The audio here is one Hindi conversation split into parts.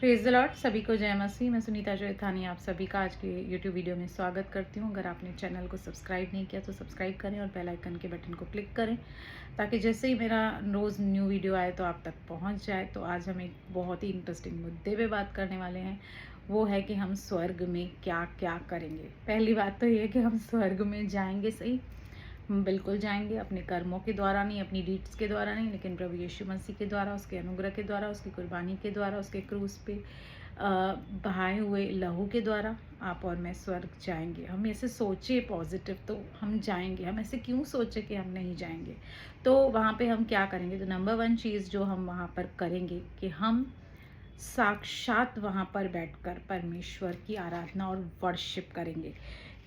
Praise the Lord. सभी को जय मसीह। मैं सुनीता जोएथानी आप सभी का आज के यूट्यूब वीडियो में स्वागत करती हूँ। अगर आपने चैनल को सब्सक्राइब नहीं किया तो सब्सक्राइब करें और बेल आइकन के बटन को क्लिक करें ताकि जैसे ही मेरा रोज़ न्यू वीडियो आए तो आप तक पहुँच जाए। तो आज हम एक बहुत ही इंटरेस्टिंग मुद्दे पे बात करने वाले हैं। वो है कि हम स्वर्ग में क्या क्या करेंगे। पहली बात तो ये है कि हम स्वर्ग में जाएंगे, सही, हम बिल्कुल जाएंगे, अपने कर्मों के द्वारा नहीं, अपनी डीड्स के द्वारा नहीं, लेकिन प्रभु यीशु मसीह के द्वारा, उसके अनुग्रह के द्वारा, उसकी कुर्बानी के द्वारा, उसके क्रूस पे बहाए हुए लहू के द्वारा आप और मैं स्वर्ग जाएंगे। हम ऐसे सोचे पॉजिटिव तो हम जाएंगे। हम ऐसे क्यों सोचे कि हम नहीं जाएंगे? तो वहाँ पे हम क्या करेंगे? तो नंबर वन चीज़ जो हम वहाँ पर करेंगे कि हम साक्षात वहाँ पर बैठकर परमेश्वर की आराधना और वर्शिप करेंगे।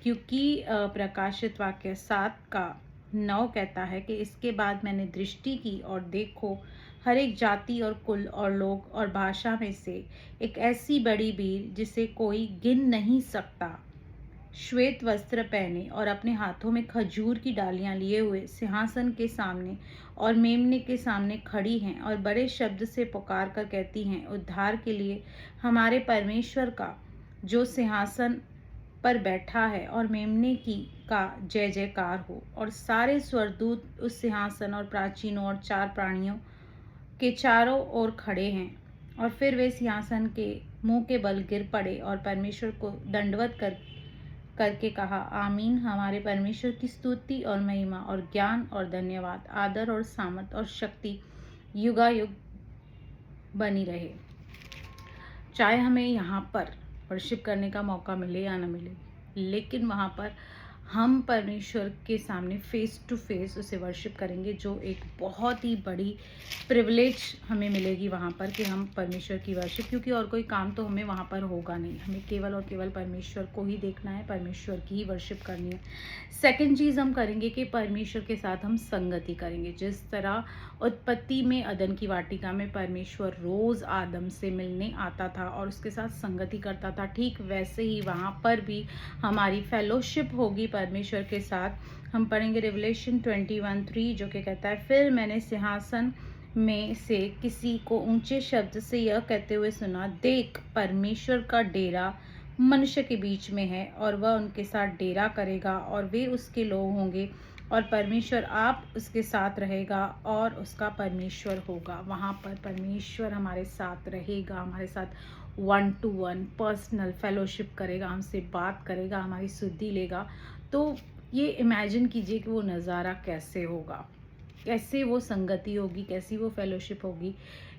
क्योंकि प्रकाशित वाक्य 7:9 कहता है कि इसके बाद मैंने दृष्टि की और देखो, हर एक जाति और कुल और लोग और भाषा में से एक ऐसी बड़ी भीड़ जिसे कोई गिन नहीं सकता, श्वेत वस्त्र पहने और अपने हाथों में खजूर की डालियां लिए हुए सिंहासन के सामने और मेमने के सामने खड़ी हैं और बड़े शब्द से पुकार कर कहती हैं, उद्धार के लिए हमारे परमेश्वर का जो सिंहासन पर बैठा है और मेमने की का जय जयकार हो। और सारे स्वर्गदूत उस सिंहासन और प्राचीनों और चार प्राणियों के चारों ओर खड़े हैं। और फिर वे सिंहासन के मुंह के बल गिर पड़े और परमेश्वर को दंडवत करके कहा, आमीन। हमारे परमेश्वर की स्तुति और महिमा और ज्ञान और धन्यवाद, आदर और सामर्थ और शक्ति युगायुग बनी रहे। चाहे हमें यहाँ पर वर्शिप करने का मौका मिले या ना मिले, लेकिन वहाँ पर हम परमेश्वर के सामने फेस टू फेस उसे वर्शिप करेंगे, जो एक बहुत ही बड़ी प्रिविलेज हमें मिलेगी वहाँ पर कि हम परमेश्वर की वर्शिप, क्योंकि और कोई काम तो हमें वहाँ पर होगा नहीं। हमें केवल और केवल परमेश्वर को ही देखना है, परमेश्वर की ही वर्शिप करनी है। सेकंड चीज़ हम करेंगे कि परमेश्वर के साथ हम संगति करेंगे। जिस तरह उत्पत्ति में अदन की वाटिका में परमेश्वर रोज़ आदम से मिलने आता था और उसके साथ संगति करता था, ठीक वैसे ही वहाँ पर भी हमारी फेलोशिप होगी परमेश्वर के साथ। हम पढ़ेंगे रिवलेशन 21:3 जो कि कहता है, फिर मैंने सिंहासन में से किसी को ऊंचे शब्द से यह कहते हुए सुना, देख, परमेश्वर का डेरा मनुष्य के बीच में है और वह उनके साथ डेरा करेगा और वे उसके लोग होंगे और परमेश्वर आप उसके साथ रहेगा और उसका परमेश्वर होगा। वहाँ पर परमेश्वर हमारे साथ रहेगा, हमारे साथ 1-to-1 पर्सनल फेलोशिप करेगा, हमसे बात करेगा, हमारी सुधि लेगा। तो ये इमेजिन कीजिए कि वो नज़ारा कैसे होगा, कैसे वो संगति होगी, कैसी वो फेलोशिप होगी,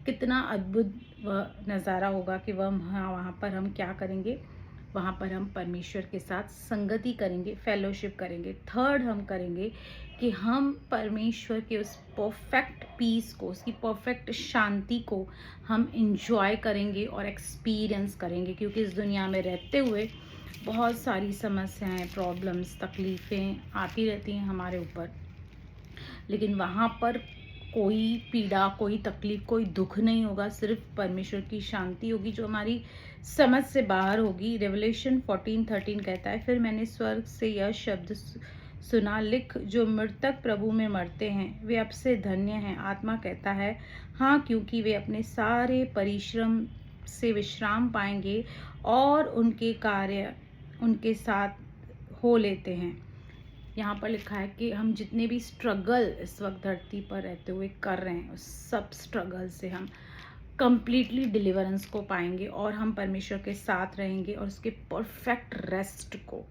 कितना अद्भुत वह नज़ारा होगा कि वहाँ पर हम क्या करेंगे? वहाँ पर हम परमेश्वर के साथ संगति करेंगे, फेलोशिप करेंगे। थर्ड हम करेंगे कि हम परमेश्वर के उस परफेक्ट पीस को, उसकी परफेक्ट शांति को हम इंजॉय करेंगे और एक्सपीरियंस करेंगे, क्योंकि इस दुनिया में रहते हुए बहुत सारी समस्याएं, प्रॉब्लम्स, तकलीफ़ें आती रहती हैं हमारे ऊपर, लेकिन वहाँ पर कोई पीड़ा, कोई तकलीफ़, कोई दुख नहीं होगा। सिर्फ परमेश्वर की शांति होगी जो हमारी समझ से बाहर होगी। रेवलेशन 14:13 कहता है, फिर मैंने स्वर्ग से यह शब्द सुना, लिख, जो मृतक प्रभु में मरते हैं वे अब से धन्य हैं। आत्मा कहता है, हाँ, क्योंकि वे अपने सारे परिश्रम से विश्राम पाएंगे और उनके कार्य उनके साथ हो लेते हैं। यहाँ पर लिखा है कि हम जितने भी स्ट्रगल इस वक्त धरती पर रहते हुए कर रहे हैं, उस सब स्ट्रगल से हम कंप्लीटली डिलीवरेंस को पाएंगे और हम परमेश्वर के साथ रहेंगे और उसके परफेक्ट रेस्ट को,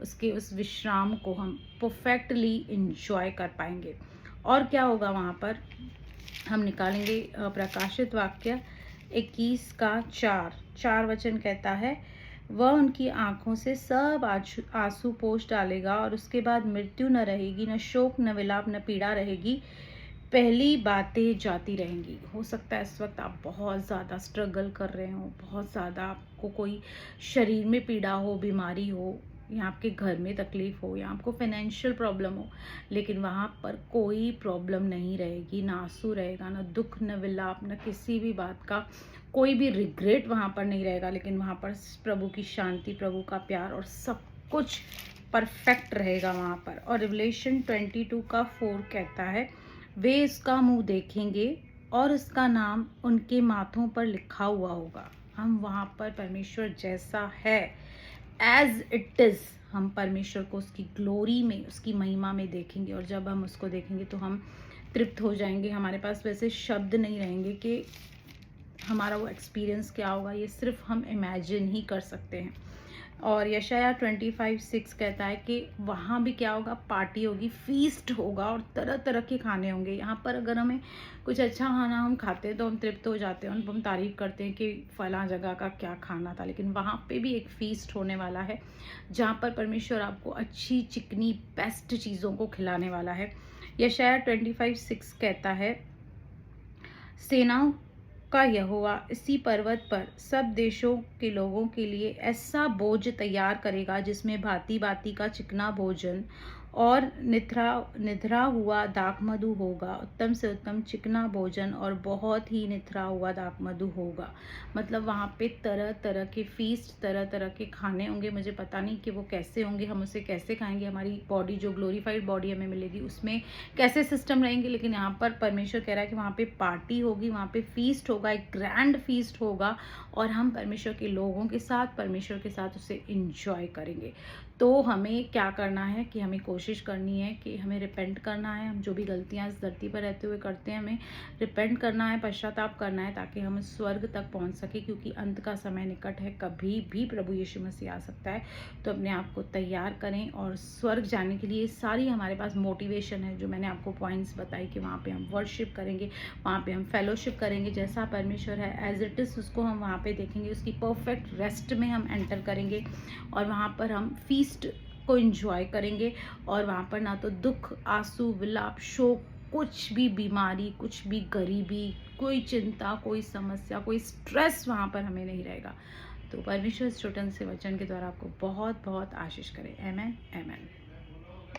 उसके उस विश्राम को हम परफेक्टली इंजॉय कर पाएंगे। और क्या होगा वहाँ पर? हम निकालेंगे प्रकाशित वाक्य 21:4 वचन कहता है, वह उनकी आंखों से सब आंसू पोंछ डालेगा और उसके बाद मृत्यु न रहेगी, न शोक, न विलाप, न पीड़ा रहेगी, पहली बातें जाती रहेंगी। हो सकता है इस वक्त आप बहुत ज़्यादा स्ट्रगल कर रहे हो, बहुत ज़्यादा आपको कोई शरीर में पीड़ा हो, बीमारी हो, या आपके घर में तकलीफ़ हो, या आपको फाइनेंशियल प्रॉब्लम हो, लेकिन वहाँ पर कोई प्रॉब्लम नहीं रहेगी, ना आंसू रहेगा, ना दुख, न विलाप, न किसी भी बात का कोई भी रिग्रेट वहाँ पर नहीं रहेगा। लेकिन वहाँ पर प्रभु की शांति, प्रभु का प्यार और सब कुछ परफेक्ट रहेगा वहाँ पर। और रिवलेशन 22:4 कहता है, वे उसका मुंह देखेंगे और उसका नाम उनके माथों पर लिखा हुआ होगा। हम वहाँ पर परमेश्वर जैसा है एज इट इज़, हम परमेश्वर को उसकी ग्लोरी में, उसकी महिमा में देखेंगे। और जब हम उसको देखेंगे तो हम तृप्त हो जाएंगे। हमारे पास वैसे शब्द नहीं रहेंगे कि हमारा वो एक्सपीरियंस क्या होगा, ये सिर्फ हम इमेजिन ही कर सकते हैं। और यशाया 25:6 कहता है कि वहाँ भी क्या होगा, पार्टी होगी, फीस्ट होगा और तरह तरह के खाने होंगे। यहाँ पर अगर हमें कुछ अच्छा खाना हम खाते हैं तो हम तृप्त हो जाते हैं, हम तारीफ़ करते हैं कि फ़लाँ जगह का क्या खाना था। लेकिन वहाँ पे भी एक फ़ीस्ट होने वाला है जहाँ पर परमेश्वर आपको अच्छी चिकनी बेस्ट चीज़ों को खिलाने वाला है। यशाया 25:6 कहता है, सेनाओं का यहोवा इसी पर्वत पर सब देशों के लोगों के लिए ऐसा बोझ तैयार करेगा जिसमें भांति भांति का चिकना भोजन और निधरा हुआ दाखमधु होगा। उत्तम से उत्तम चिकना भोजन और बहुत ही निथरा हुआ दाखमधु होगा। मतलब वहाँ पे तरह तरह के फीस्ट, तरह तरह के खाने होंगे। मुझे पता नहीं कि वो कैसे होंगे, हम उसे कैसे खाएंगे, हमारी बॉडी जो ग्लोरीफाइड बॉडी हमें मिलेगी उसमें कैसे सिस्टम रहेंगे। लेकिन यहाँ पर परमेश्वर कह रहा है कि वहाँ पे पार्टी होगी, वहाँ पे फीस्ट होगा, एक ग्रैंड फीस्ट होगा और हम परमेश्वर के लोगों के साथ, परमेश्वर के साथ उसे इंजॉय करेंगे। तो हमें क्या करना है कि हमें कोशिश करनी है कि हमें रिपेंट करना है। हम जो भी गलतियाँ इस धरती पर रहते हुए करते हैं, हमें रिपेंट करना है, पश्चाताप करना है, ताकि हम स्वर्ग तक पहुँच सके, क्योंकि अंत का समय निकट है। कभी भी प्रभु यीशु मसीह आ सकता है। तो अपने आप को तैयार करें और स्वर्ग जाने के लिए सारी हमारे पास मोटिवेशन है, जो मैंने आपको पॉइंट्स बताई कि वहाँ पे हम वर्शिप करेंगे, वहाँ पे हम फेलोशिप करेंगे, जैसा परमेश्वर है एज इट इज़ उसको हम वहाँ पे देखेंगे, उसकी परफेक्ट रेस्ट में हम एंटर करेंगे और वहाँ पर हम फीस्ट को एंजॉय करेंगे। और वहाँ पर ना तो दुख, आंसू, विलाप, शोक, कुछ भी बीमारी, कुछ भी गरीबी, कोई चिंता, कोई समस्या, कोई स्ट्रेस वहाँ पर हमें नहीं रहेगा। तो परमेश्वर इस छोटे से वचन के द्वारा आपको बहुत बहुत आशीष करे। आमेन, आमेन।